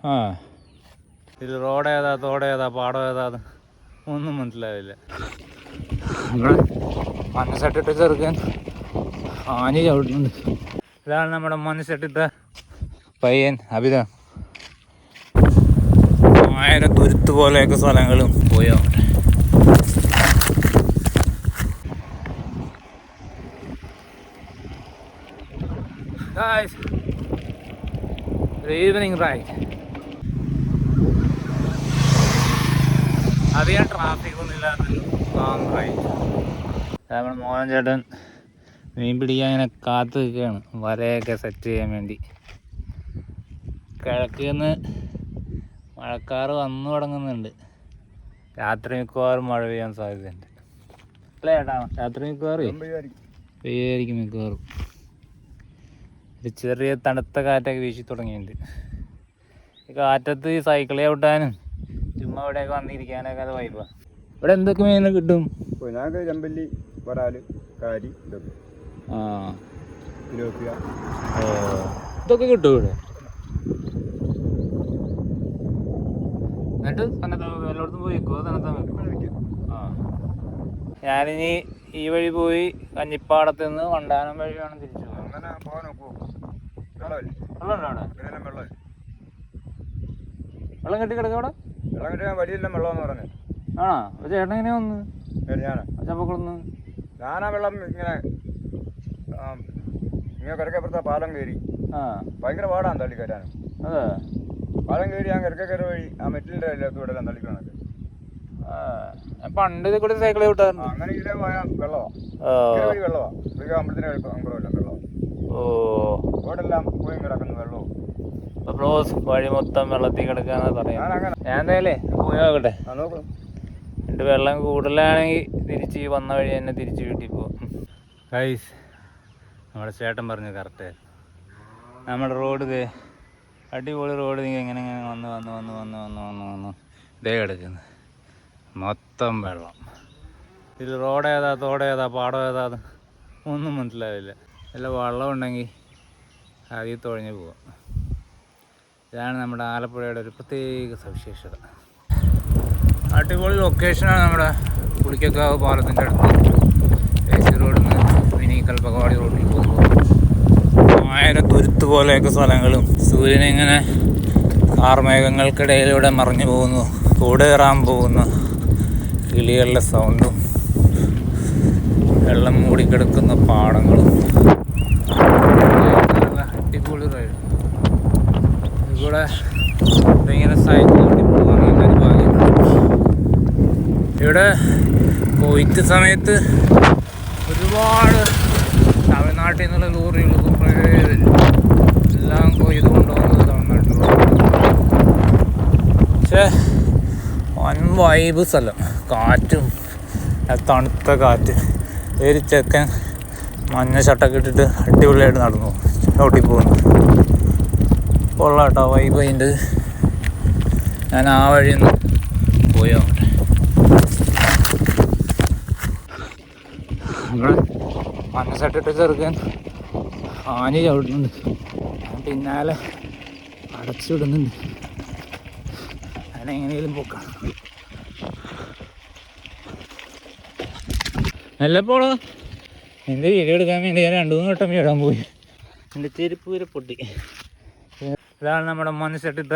ആ ഇത് റോഡ് ഏതാ തോടേതാ പാടം ഏതാ ഒന്നും മനസ്സിലാവില്ല. നമ്മുടെ മണ്ണ് ചെറുക്കൻ ആഞ്ഞ് ചവിട്ടുന്നുണ്ട്. ഇതാണ് നമ്മുടെ മണ്ണ് പയ്യൻ അഭിത. ഭയങ്കര തുരുത്ത് പോലെയൊക്കെ സ്ഥലങ്ങളും പോയോ. Guys, good evening ride. അധികം ട്രാഫിക് ഒന്നും ഇല്ലാത്തൊരു ലോങ് റൈഡ്. നമ്മുടെ മോഹൻ ചേട്ടൻ മീൻ പിടിക്കാൻ ഇങ്ങനെ കാത്തു നിൽക്കുകയാണ്, വലയൊക്കെ സെറ്റ് ചെയ്യാൻ വേണ്ടി. കിഴക്ക് നിന്ന് മഴക്കാറ് വന്നു തുടങ്ങുന്നുണ്ട്. രാത്രി മിക്കവാറും മഴ പെയ്യാൻ സാധ്യതയുണ്ട് അല്ലേ ചേട്ടാ? രാത്രി മിക്കവാറും പെയ്യായിരിക്കും മിക്കവാറും. ഒരു ചെറിയ തണുത്ത കാറ്റൊക്കെ വീശി തുടങ്ങിയിട്ടുണ്ട്. ഈ കാറ്റത്ത് ഈ സൈക്കിൾ ചവിട്ടാനും ചുമ്മാ ഇവിടെയൊക്കെ വന്നിരിക്കാനൊക്കെ അത് വൈബാണ്. ഇവിടെ എന്തൊക്കെ മീൻ കിട്ടും? ചെമ്പല്ലി, വരാല്, കാരി, ഇതൊക്കെ കിട്ടും ഇവിടെ. എന്നിട്ട് എല്ലായിടത്തും പോയി വെക്കുമോ? തണുത്താൻ വെക്കും. ഞാനിനി ഈ വഴി പോയി കഞ്ഞിപ്പാടത്ത് നിന്ന് വണ്ടാനം വഴി വേണം തിരിച്ചു പോകാൻ. വെള്ളം കെട്ടി കിടക്കാം അവിടെ. വെള്ളം കെട്ടി വഴിയെല്ലാം വെള്ളമെന്ന് പറഞ്ഞു. ആണോ? ചേട്ടൻ എങ്ങനെയാ വന്ന്? ചപ്പക്കുളന്ന് ഞാനാ വെള്ളം ഇങ്ങനെ കിടക്കപ്പുറത്തെ പാലം കയറി. ഭയങ്കര പാടാണ് തള്ളി കയറ്റാനും. അതെ, പാലം കയറി ഞാൻ കിടക്കര വഴി ആ മെറ്റിലിന്റെ ഇവിടെ എല്ലാം തള്ളിക്കണത്. പണ്ട് ഇത് കൂടെ സൈക്കിൾ വിട്ടായിരുന്നു. അങ്ങനെ ഇതിലെ വെള്ളമാ, വഴി വെള്ളമാ. അമ്പലത്തിന് അമ്പലമല്ല വെള്ളം. റോഡെല്ലാം പോയി കിടക്കുന്നു വെള്ളവും. വഴി മൊത്തം വെള്ളത്തിൽ കിടക്കാന്ന് പറയാം. ഞാൻ എന്തായാലേ പോയി നോക്കട്ടെ. എന്നിട്ട് വെള്ളം കൂടുതലാണെങ്കിൽ തിരിച്ച് വന്ന വഴി തന്നെ തിരിച്ച് വീട്ടിൽ പോകും. ഗൈസ്, നമ്മുടെ ചേട്ടൻ പറഞ്ഞു കറക്റ്റ്. നമ്മുടെ റോഡ് അടിപൊളി റോഡ്. എങ്ങനെ വന്ന് വന്ന് വന്ന് വന്ന് വന്ന് വന്ന് വന്ന് ഇതേ കിടക്കുന്നു, മൊത്തം വെള്ളം. ഇതിൽ റോഡ് ഏതാ തോടേതാ പാടം ഏതാ ഒന്നും മനസ്സിലാവില്ല. നല്ല വെള്ളം ഉണ്ടെങ്കിൽ അതിൽ തുഴഞ്ഞു പോവാം. ഇതാണ് നമ്മുടെ ആലപ്പുഴയുടെ ഒരു പ്രത്യേക സവിശേഷത. അടിപൊളി ലൊക്കേഷനാണ് നമ്മുടെ പുളിക്കക്കാവ് പാലത്തിൻ്റെ അടുത്ത്. AC റോഡിൽ നിന്ന് മിനി കൽപ്പകവാടി റോഡിൽ പോകുമ്പോൾ ഭയങ്കര തുരുത്ത് പോലെയൊക്കെ സ്ഥലങ്ങളും, സൂര്യനിങ്ങനെ കാർമേഘങ്ങൾക്കിടയിലൂടെ മറിഞ്ഞു പോകുന്നു, കൂടെ കയറാൻ പോകുന്ന കിളികളുടെ സൗണ്ടും, വെള്ളം മൂടിക്കിടക്കുന്ന പാടങ്ങളും. നല്ല അടിപൊളി റൈഡ്. ഇതിലൂടെ ഇങ്ങനെ സൈക്കിൾ ഓടി പോകാൻ നല്ലൊരു ഭാഗ്യമുണ്ട്. ഇവിടെ കൊയ്ത്ത് സമയത്ത് ഒരുപാട് തമിഴ്നാട്ടിൽ നിന്നുള്ള ലോറികൾ കുറേ എല്ലാം കൊയ്ത് കൊണ്ടുപോകുന്നത് തമിഴ്നാട്ടിലുള്ള. പക്ഷേ വൻ വൈബ് സ്ഥലം, കാറ്റും തണുത്ത കാറ്റ്. ഒരു ചെക്കൻ മഞ്ഞ ഷർട്ടൊക്കെ ഇട്ടിട്ട് അടിപൊളിയായിട്ട് നടന്നു ചവിട്ടി പോകുന്നു. കൊള്ളാട്ടോ വൈബ്. അതിൻ്റെ ഞാൻ ആ വഴിയൊന്ന് പോയോ. നമ്മുടെ മഞ്ഞ ഷർട്ടിട്ട് ചെറുക്കൻ ആഞ്ഞ് ചവിട്ടുന്നുണ്ട്. ഞാൻ പിന്നാലെ അടച്ചിടുന്നുണ്ട്. അതിനെങ്ങനെയും പോക്കാം. നല്ലപ്പോളോ എൻ്റെ വീഡിയോ എടുക്കാൻ വേണ്ടി ഞാൻ 2-3 വട്ടം വീഴാൻ പോയി. എൻ്റെ ചെരുപ്പ് വരെ പൊട്ടി. ഇതാണ് നമ്മുടെ മനുഷ്യട്ടിട്ട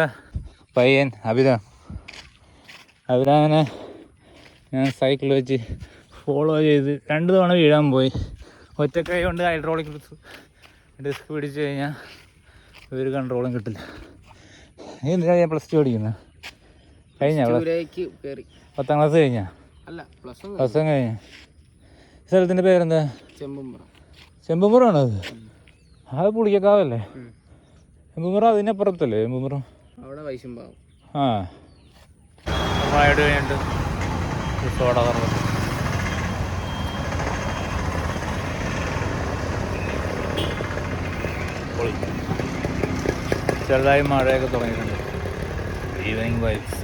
പയ്യൻ അഭിത. അഭിരാമനെ ഞാൻ സൈക്കിൾ വെച്ച് ഫോളോ ചെയ്ത് 2 തവണ വീഴാൻ പോയി. ഒറ്റക്കൈ കൊണ്ട് ഹൈഡ്രോളിക് ഡിസ്ക് പിടിച്ച് കഴിഞ്ഞാൽ ഒരു കൺട്രോളും കിട്ടില്ല. നീ എന്തിനാ ഞാൻ +2 പഠിക്കുന്നത്? കഴിഞ്ഞ 10ാം ക്ലാസ് കഴിഞ്ഞാ? പ്ലസ് 1 കഴിഞ്ഞ. സ്ഥലത്തിൻ്റെ പേരെന്താ? ചെമ്പുമ്പുറമാണോ അത്? അത് പുളിക്കക്കാവല്ലേ? ചെമ്പുമ്പുറം അതിനപ്പുറത്തല്ലേ? ചെമ്പുമ്പുറം ആ റൈഡ് കഴിഞ്ഞിട്ട് സോഡ കറങ്ങും. ചെറുതായി മഴയൊക്കെ തുടങ്ങിയിട്ടുണ്ട്. Evening vibes.